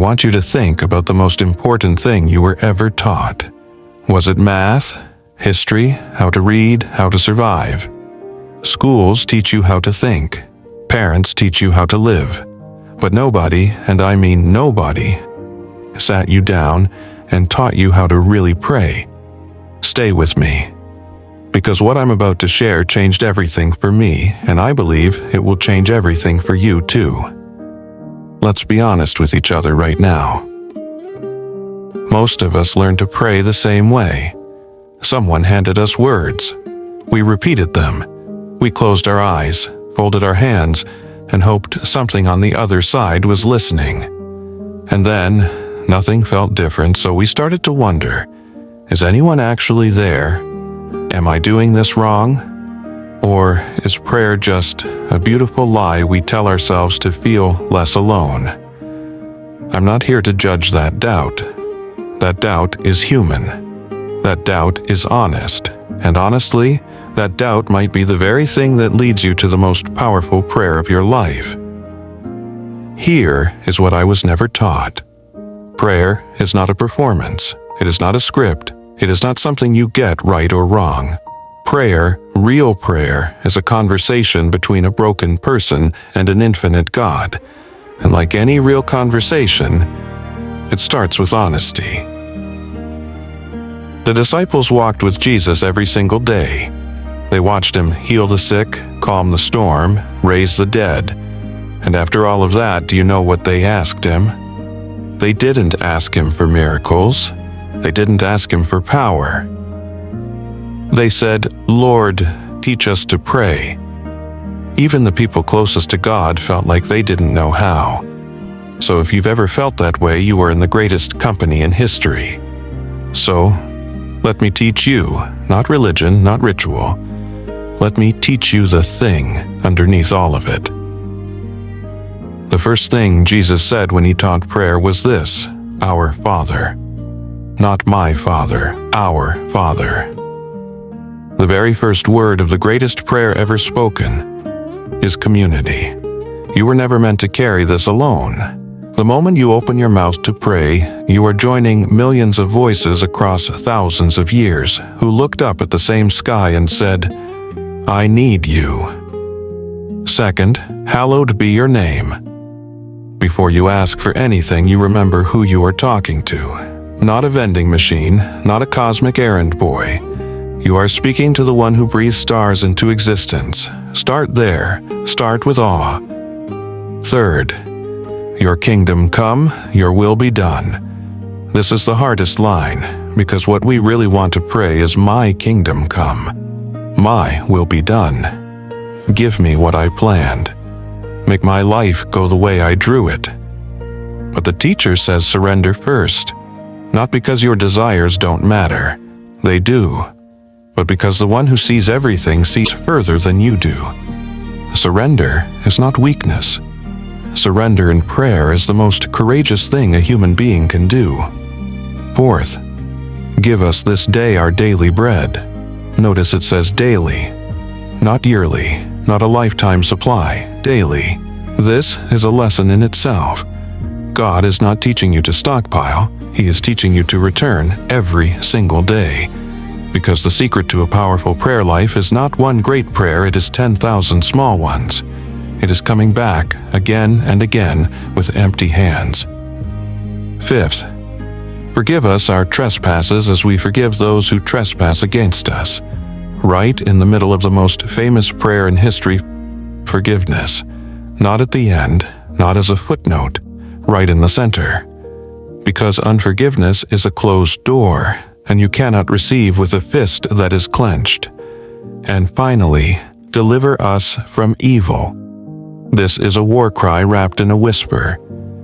want you to think about the most important thing you were ever taught. Was it math, history, how to read, how to survive? Schools teach you how to think. Parents teach you how to live. But nobody, and I mean nobody, sat you down and taught you how to really pray. Stay with me, because what I'm about to share changed everything for me, and I believe it will change everything for you too. Let's be honest with each other right now. Most of us learn to pray the same way. Someone handed us words. We repeated them. We closed our eyes, folded our hands, and hoped something on the other side was listening. And then, nothing felt different, so we started to wonder, is anyone actually there? Am I doing this wrong? Or is prayer just a beautiful lie we tell ourselves to feel less alone? I'm not here to judge that doubt. That doubt is human. That doubt is honest. And honestly, that doubt might be the very thing that leads you to the most powerful prayer of your life. Here is what I was never taught. Prayer is not a performance. It is not a script. It is not something you get right or wrong. Prayer, real prayer, is a conversation between a broken person and an infinite God. And like any real conversation, it starts with honesty. The disciples walked with Jesus every single day. They watched him heal the sick, calm the storm, raise the dead. And after all of that, do you know what they asked him? They didn't ask him for miracles. They didn't ask him for power. They said, "Lord, teach us to pray." Even the people closest to God felt like they didn't know how. So if you've ever felt that way, you are in the greatest company in history. So, let me teach you, not religion, not ritual. Let me teach you the thing underneath all of it. The first thing Jesus said when he taught prayer was this: Our Father. Not my Father, our Father. The very first word of the greatest prayer ever spoken is community. You were never meant to carry this alone. The moment you open your mouth to pray, you are joining millions of voices across thousands of years who looked up at the same sky and said, I need you. Second, hallowed be your name. Before you ask for anything, you remember who you are talking to. Not a vending machine, not a cosmic errand boy. You are speaking to the one who breathes stars into existence. Start there. Start with awe. Third, your kingdom come, your will be done. This is the hardest line, because what we really want to pray is my kingdom come. My will be done. Give me what I planned. Make my life go the way I drew it. But the teacher says surrender first. Not because your desires don't matter. They do. But because the one who sees everything sees further than you do. Surrender is not weakness. Surrender in prayer is the most courageous thing a human being can do. Fourth, give us this day our daily bread. Notice it says daily, not yearly, not a lifetime supply, daily. This is a lesson in itself. God is not teaching you to stockpile. He is teaching you to return every single day. Because the secret to a powerful prayer life is not one great prayer, it is 10,000 small ones. It is coming back again and again with empty hands. Fifth, forgive us our trespasses as we forgive those who trespass against us. Right in the middle of the most famous prayer in history, forgiveness. Not at the end, not as a footnote, right in the center. Because unforgiveness is a closed door, and you cannot receive with a fist that is clenched. And finally, deliver us from evil. This is a war cry wrapped in a whisper.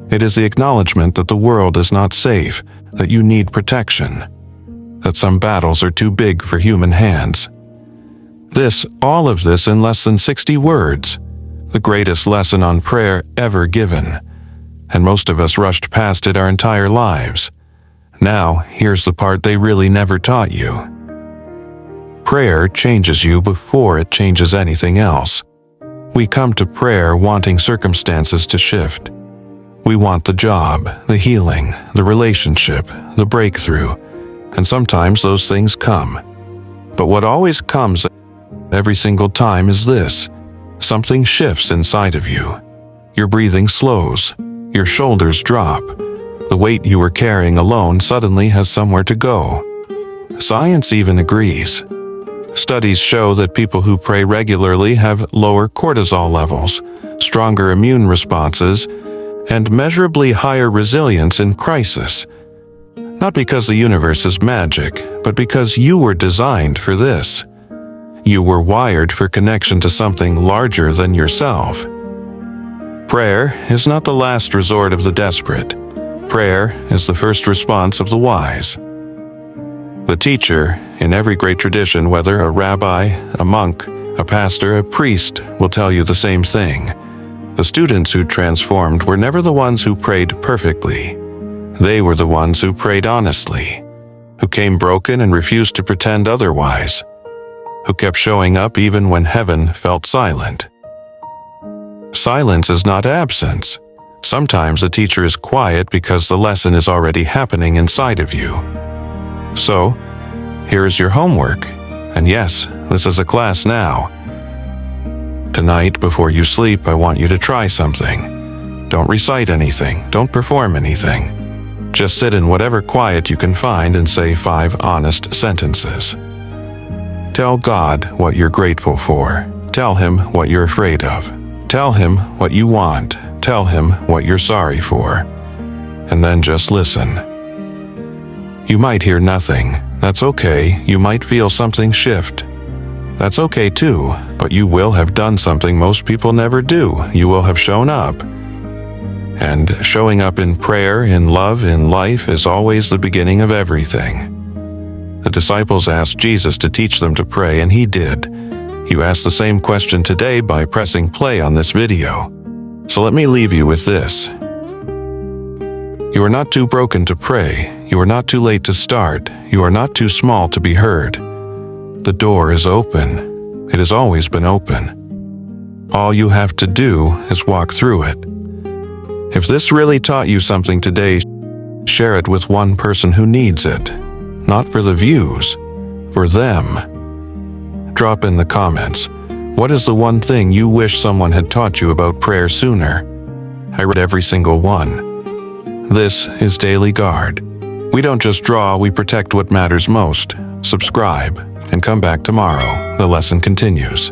It is the acknowledgement that the world is not safe, that you need protection, that some battles are too big for human hands. All of this in less than 60 words, the greatest lesson on prayer ever given. And most of us rushed past it our entire lives. Now, here's the part they really never taught you. Prayer changes you before it changes anything else. We come to prayer wanting circumstances to shift. We want the job, the healing, the relationship, the breakthrough, and sometimes those things come. But what always comes every single time is this: something shifts inside of you. Your breathing slows, your shoulders drop. The weight you were carrying alone suddenly has somewhere to go. Science even agrees. Studies show that people who pray regularly have lower cortisol levels, stronger immune responses, and measurably higher resilience in crisis. Not because the universe is magic, but because you were designed for this. You were wired for connection to something larger than yourself. Prayer is not the last resort of the desperate. Prayer is the first response of the wise. The teacher, in every great tradition, whether a rabbi, a monk, a pastor, a priest, will tell you the same thing. The students who transformed were never the ones who prayed perfectly. They were the ones who prayed honestly, who came broken and refused to pretend otherwise, who kept showing up even when heaven felt silent. Silence is not absence. Sometimes the teacher is quiet because the lesson is already happening inside of you. So, here is your homework. And yes, this is a class now. Tonight, before you sleep, I want you to try something. Don't recite anything. Don't perform anything. Just sit in whatever quiet you can find and say 5 honest sentences. Tell God what you're grateful for. Tell Him what you're afraid of. Tell Him what you want. Tell Him what you're sorry for. And then just listen. You might hear nothing. That's okay. You might feel something shift. That's okay too, but you will have done something most people never do. You will have shown up. And showing up in prayer, in love, in life is always the beginning of everything. The disciples asked Jesus to teach them to pray, and He did. You ask the same question today by pressing play on this video. So let me leave you with this. You are not too broken to pray. You are not too late to start. You are not too small to be heard. The door is open. It has always been open. All you have to do is walk through it. If this really taught you something today, share it with one person who needs it. Not for the views, for them. Drop in the comments. What is the one thing you wish someone had taught you about prayer sooner? I read every single one. This is Daily Guard. We don't just draw, we protect what matters most. Subscribe and come back tomorrow. The lesson continues.